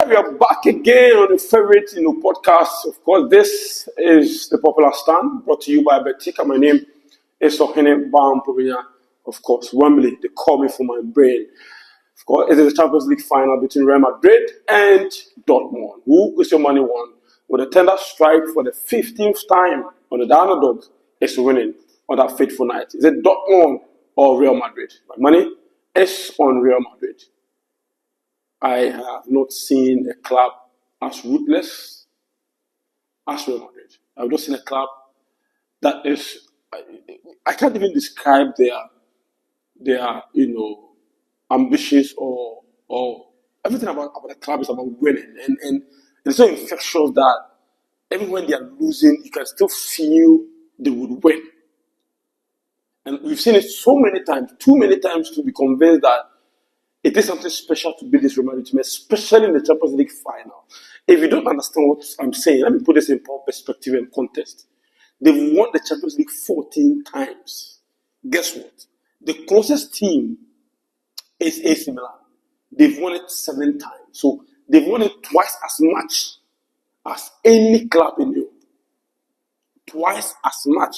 we are back again on the favorite, podcast. Of course, this is the Popular Stand, brought to you by Betika. My name is Ohene Bampovinya. Of course, Wembley, they call me for my brain. Of course, it is the Champions League final between Real Madrid and Dortmund. Who is your money won? With a tender strike for the 15th time on the underdog is winning on that fateful night. Is it Dortmund or Real Madrid? My money is on Real Madrid. I have not seen a club as ruthless as Real Madrid. I've not seen a club that is, I can't even describe their ambitions or everything about the club is about winning. And it's so infectious that even when they are losing, you can still feel they would win. And we've seen it so many times, too many times to be convinced that it is something special to beat this Real Madrid team, especially in the Champions League final. If you don't understand what I'm saying, let me put this in perspective and context. They've won the Champions League 14 times. Guess what? The closest team is AC Milan. They've won it 7 times. So they've won it twice as much as any club in Europe. Twice as much.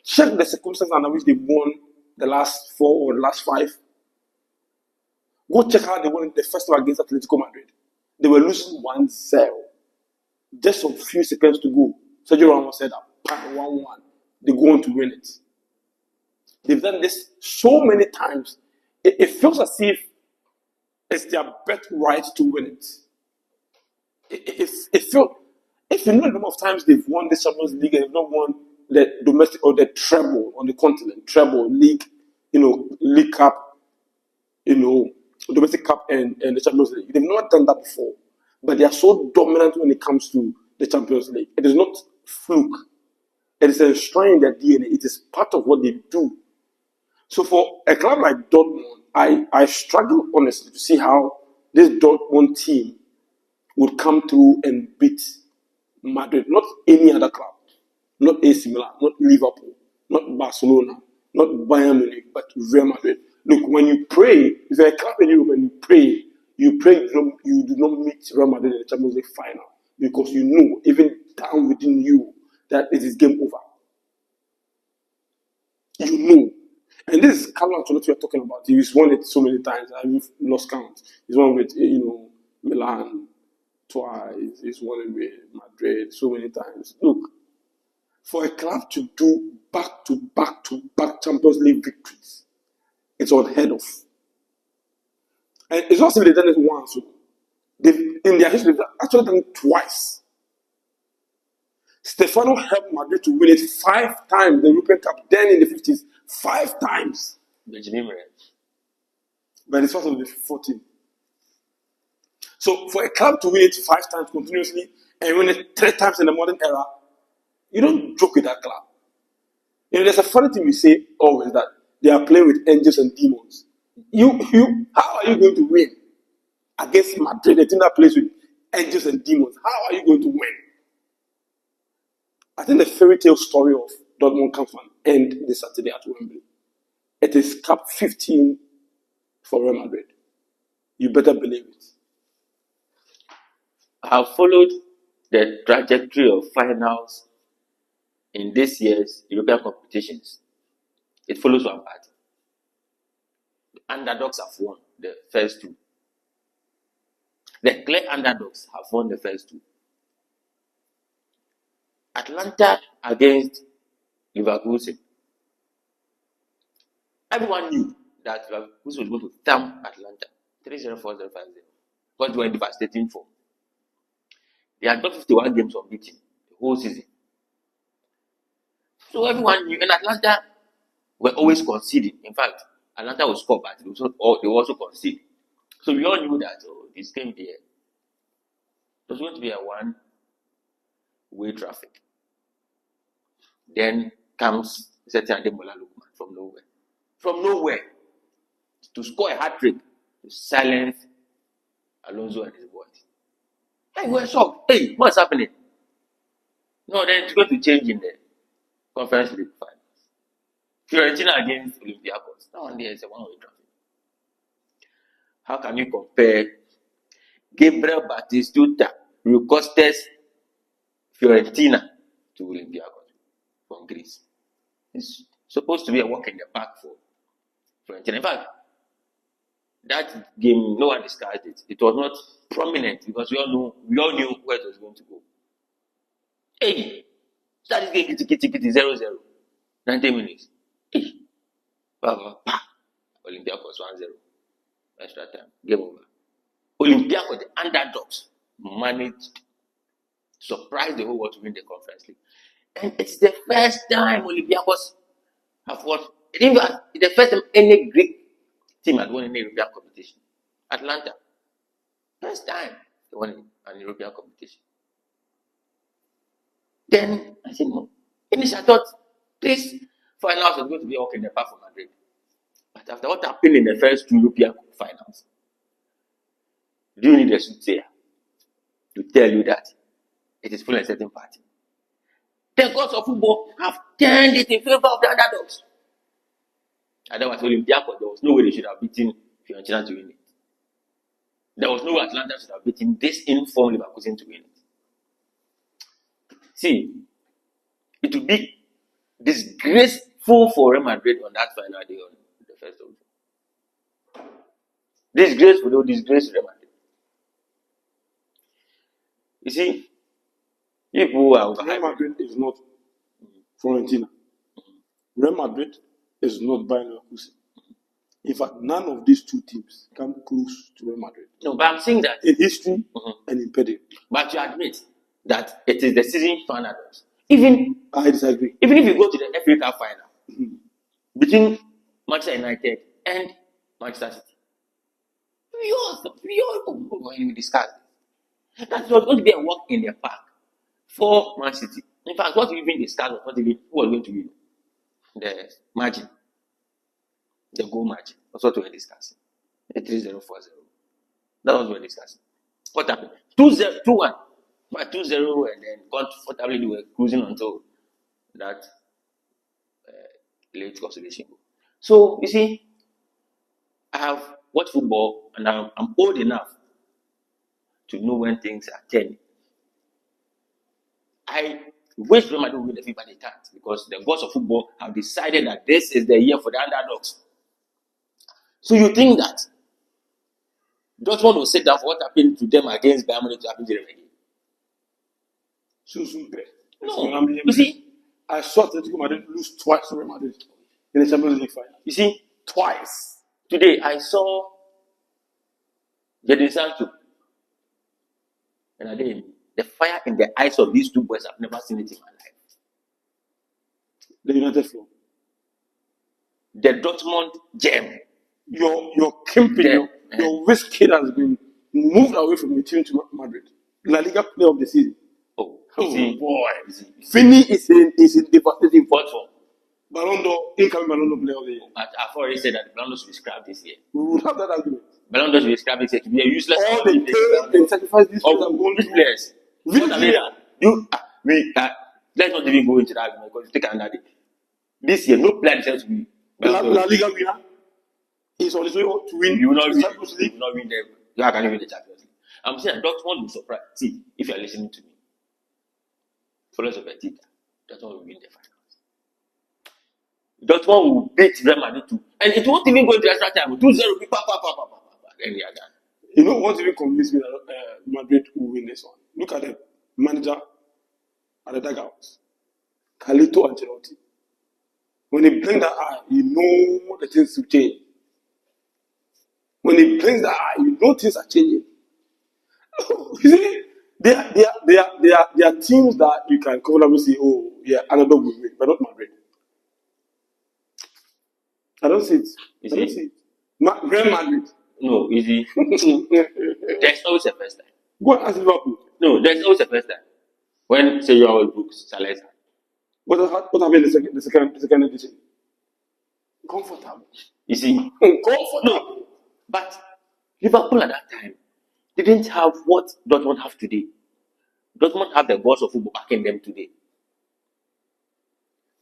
Check the circumstances under which they've won the last 4 or the last 5. Go check how they won the first time against Atletico Madrid. They were losing 1-0. Just a few seconds to go. Sergio Ramos said that 1-1. They go on to win it. They've done this so many times. It feels as if it's their birthright to win it. It feels, if you know the number of times they've won the Champions League and they've not won the domestic or the treble on the continent, treble, league, League Cup, domestic cup and the Champions League. They've not done that before, but they are so dominant when it comes to the Champions League. It is not fluke. It is enshrined in their DNA. It is part of what they do. So for a club like Dortmund, I struggle honestly to see how this Dortmund team would come through and beat Madrid. Not any other club. Not AC Milan, not Liverpool, not Barcelona, not Bayern Munich, but Real Madrid. Look, when you pray, if you're a club in Europe and you pray you do not meet Real Madrid in the Champions League final because you know, even down within you, that it is game over. You know. And this is Carlo Ancelotti we're talking about. He's won it so many times. I've lost count. He's won with, Milan twice. He's won it with Madrid so many times. Look, for a club to do back-to-back Champions League victories, it's unheard of. And it's not as if they've done it once. In their history, they've actually done it twice. Stefano helped Madrid to win it 5 times, the European Cup, then in the 50s. 5 times. But it's part of the 14. So for a club to win it 5 times continuously and win it 3 times in the modern era, you don't joke with that club. There's a funny thing we say always that they are playing with angels and demons. How are you going to win against Madrid, a team that plays with angels and demons? How are you going to win? I think the fairy tale story of Dortmund comes to an end this Saturday at Wembley. It is Cup 15 for Real Madrid. You better believe it. I have followed the trajectory of finals in this year's European competitions. It follows one pattern. The underdogs have won the first 2. The clear underdogs have won the first 2. Atlanta against Leverkusen. Everyone knew that Leverkusen was going to thump Atlanta 3-0, 4-0, 5-0. Because they were in devastating form. They had got 51 games unbeaten the whole season. So everyone knew, and Atlanta were always conceding. In fact, Atlanta would score, but they also concede. So we all knew that this game there, it was going to be a one-way traffic. Then comes Setien Ademola Lookman from nowhere. From nowhere. To score a hat-trick, to silence Alonso and his boys. Hey, we're shocked. Hey, what's happening? No, then it's going to change in the Conference League finals. Fiorentina against Olympiacos. That one there is a one-way traffic. How can you compare Gabriel Batistuta requested Fiorentina to Olympiacos from Greece. It's supposed to be a walk in the park for Fiorentina. In fact, that game, no one discussed it. It was not prominent because we all knew where it was going to go. Hey, start this game, kitty, 0-0. 90 minutes. Hey, Olympiacos 1-0. Extra time. Game over. Olympiacos, the underdogs, managed to surprise the whole world to win the Conference League. And it's the first time Olympiacos have won. It's the first time any Greek team had won any European competition. Atlanta. First time they won an European competition. Then I said, no. Initially, I thought this finals was going to be okay in the park for Madrid. But after what happened in the first two European finals, do you need a soothsayer to tell you that it is full of a certain party? The gods of football have turned it in favor of the underdogs. Otherwise, Olympiacos, there was no way they should have beaten Fiorentina to win it. There was no way Atlanta should have beaten this informed Leverkusen to win it. See, it would be disgraceful for Real Madrid on that final day on the 1st of June. Disgraceful, though, disgrace Real Madrid. You see, people are Real Madrid is not Fiorentina. Real Madrid is not Bayern Leverkusen. In fact, none of these two teams come close to Real Madrid. No, but I'm saying that in history and in pedigree. But you admit that it is the season for underdogs. Even I disagree. Even if you go to the FA Cup final between Manchester United and Manchester City, we all going to discuss that was going to be a walk in the park for Man City. In fact, what we even discussed was who was going to win the margin, the goal margin. That's what we were discussing. 3-0, 4-0. That was what we were discussing. What happened? 2-0, 2-1. 2-0, and then comfortably they were cruising until that late consolation goal. So, you see, I have watched football and I'm old enough to know when things are turning. I wish Real Madrid would win the FIFA, they can't, because the gods of football have decided that this is the year for the underdogs. So you think that Dortmund will sit down for what happened to them against Bayern Munich to happen to them again? No, you see, I saw Atletico Madrid lose twice to Real Madrid in the Champions League final. You see, twice. Today I saw Jadon Sancho, and again, the fire in the eyes of these two boys, I've never seen it in my life. The United flow. The Dortmund gem. Your Kempin, your risk kid has been moved away from the team to Madrid. La Liga player of the season. Oh boy. Finney is in devastating form. Ballon d'Or, incoming Ballon d'Or player of the year. I've already said that the Ballon d'Or should be scrapped this year. We would have that argument. Ballon d'Or should be scrapped this year to be a useless. All the pain and sacrifice these players. Let's not even go into that argument because it's taken another day. This year, no player deserves to be La Liga winner. He's on his way to win. You will not win. You will not win them. You can't win the Champions League. I'm saying Dortmund will surprise. See, if you are listening to me, followers of Betika, Dortmund will win the finals. Dortmund will beat Real Madrid too, and it won't even go into extra time. 2-0, then we are done. You know what even convinced me that Madrid will win this one? Look at the manager at the dugouts, Carlito Ancelotti. When he blinks that eye, you know the things will change. When he blinks that eye, you know things are changing. You see, there are teams that you can comfortably say, oh, yeah, another will win, but not Madrid. I don't see it. I don't see it. Real Madrid. No, easy. There's always a first time. Go and ask Liverpool. No, there's always a first time. When say you are books, Salazar. What happened in the second edition? Comfortable. You see? Comfortable. No. But Liverpool at that time didn't have what Dortmund have today. Dortmund have the gods of football backing them today.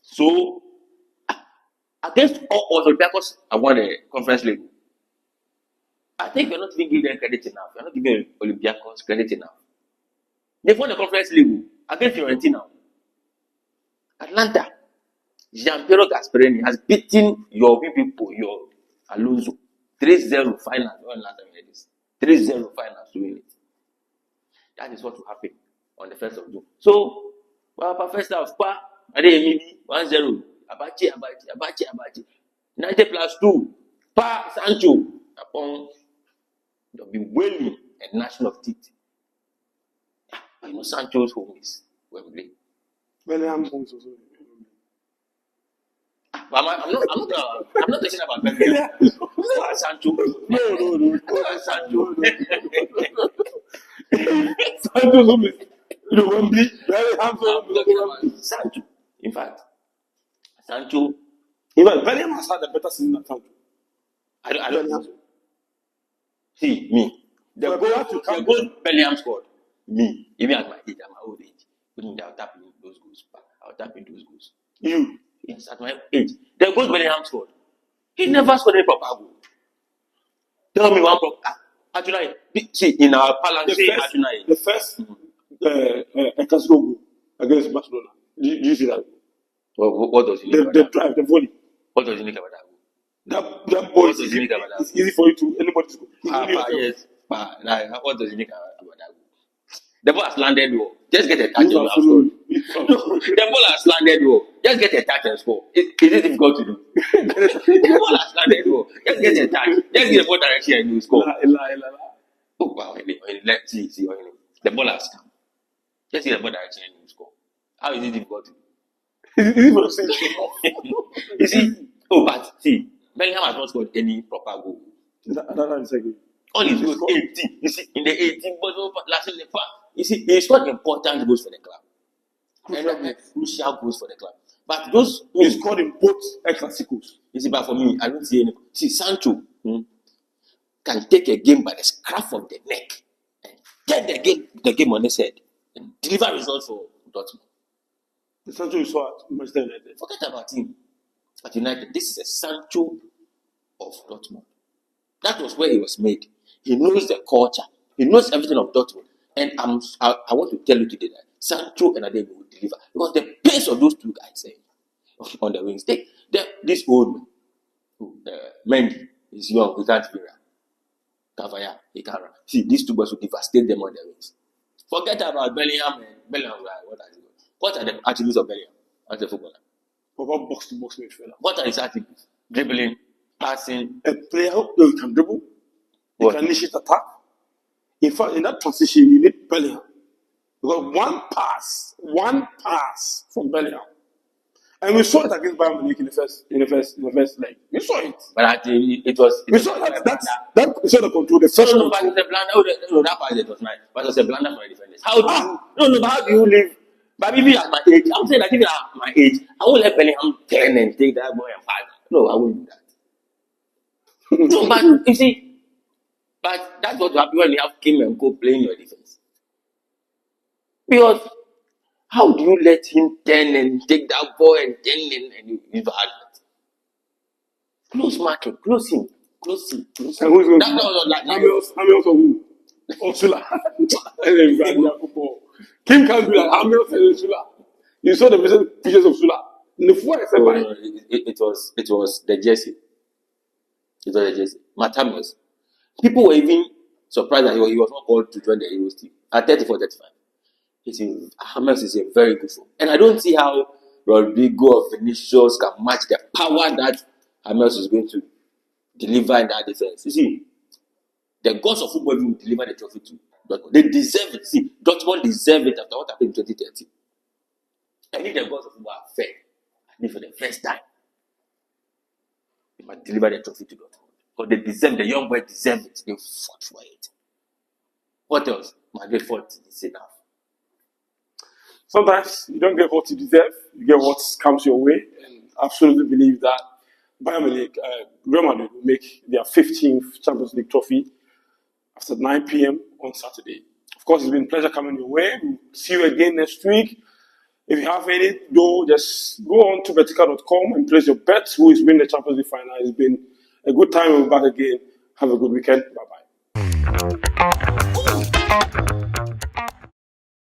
So, against all odds, Olympiacos have won the Conference League. I think you're not even giving them credit enough. You're not giving Olympiacos credit enough. They won the Conference League against Fiorentina. Atlanta, Gianpiero Gasperini has beaten your people, your Alonso. 3-0 finals. When last time we had this? 3-0 finals to win it. That is what will happen on the 1st of June. So, first half, maybe 1-0. Abachi. 90 plus 2. Sancho. Upon they'll be wailing and gnashing of teeth. You know, Sancho's home is Wembley. Bellingham homes also. I'm not talking about Bellingham. Sancho. No. Sancho. Sancho's home is Wembley. Bellingham home is Sancho. In fact, Bellingham has had a better season than Sancho. I don't think so. See, me. The goal Bellingham scored. Me. Even at my age, at my old age. I'll tap in those goals. You? Yes, at my age. The goal Bellingham scored. He never scored any proper goal. Tell me one proper. Actually, see, in our balance, the first Clasico goal against Barcelona. Do you see that? What does he mean? The drive, the volley. What does he mean about that goal? That ball is easy for you to anybody to go. Yes. What does he mean about that goal? The ball has landed well. Just get a touch and score. The ball has landed well. Just get a touch and score. Is it difficult to do? The ball has landed well. Just get a touch. Just get the ball direction and you score. Oh wow! Let's see. The ball has come. Just get the ball direction and you score. How is it difficult to do? You see? Oh, but see, Bellingham has not scored any proper goal. That is good. All his goals 18. You see, in the 18 goals last season, you see, he scored important goals for the club. Crucial goals for the club. But those he scored in both Clásicos. You see, but for me, I don't see any. See, Sancho can take a game by the scruff of the neck and get the game on his head and deliver results for Dortmund. The Sancho you saw at Manchester United. Forget about him. At United, this is a Sancho of Dortmund. That was where he was made. He knows the culture. He knows everything of Dortmund. And I want to tell you today that Sancho and Adeyemi will deliver. Because the pace of those two guys on the wings. This old man, Mendy, is young. He can't figure out. Cavaya, he can't run. See, these two boys will devastate them on the wings. Forget about Bellingham. What are the attributes of Bellingham as a footballer? About box-to-box midfielder. What are his attributes? Dribbling, passing. A player who can dribble. He can initiate attack. In fact, in that transition, you need Bellingham. Because one pass from Bellingham. And we saw it against Bayern Munich in the first leg. We saw it. But actually, it was. We saw that we saw the control. The first no, but it was a blunder. That part it was nice. But it was a blunder for the defenders. How do you live? But even at my age, I'm saying that even at my age, I won't let Bellingham turn and take that boy and pass. No, I won't do that. No, but you see, but that's what happens when you have Kim and Go playing your defense. Because how do you let him turn and take that ball and turn in and you have that? Close market, close him. And who's going to Hamilton who? Osula. Kim can't do that. Hamilton and Osula. You saw the pictures of Sula. It was the jersey. It was the jersey. Matamos. People were even surprised that he was not called to join the Heroes team at 34-35. Hamas is a very good one. And I don't see how Rodrigo or Vinicius can match the power that Hamas is going to deliver in that defense. You see, the gods of football will deliver the trophy to Dortmund. They deserve it. See, Dortmund deserve it after what happened in 2013. And if the gods of football are fair, I think for the first time, they might deliver the trophy to Dortmund. Because they deserve, the young boys deserve it. They fought for it. What else? Madrid fought is enough. Sometimes you don't get what you deserve, you get what comes your way. And I absolutely believe that Bayern Munich, Real Madrid will make their 15th Champions League trophy after 9 p.m. on Saturday. Of course, it's been a pleasure coming your way. We'll see you again next week. If you have any, just go on to Betika.com and place your bets who is winning the Champions League final. It's been a good time. We'll be back again Have a good weekend. Bye-bye.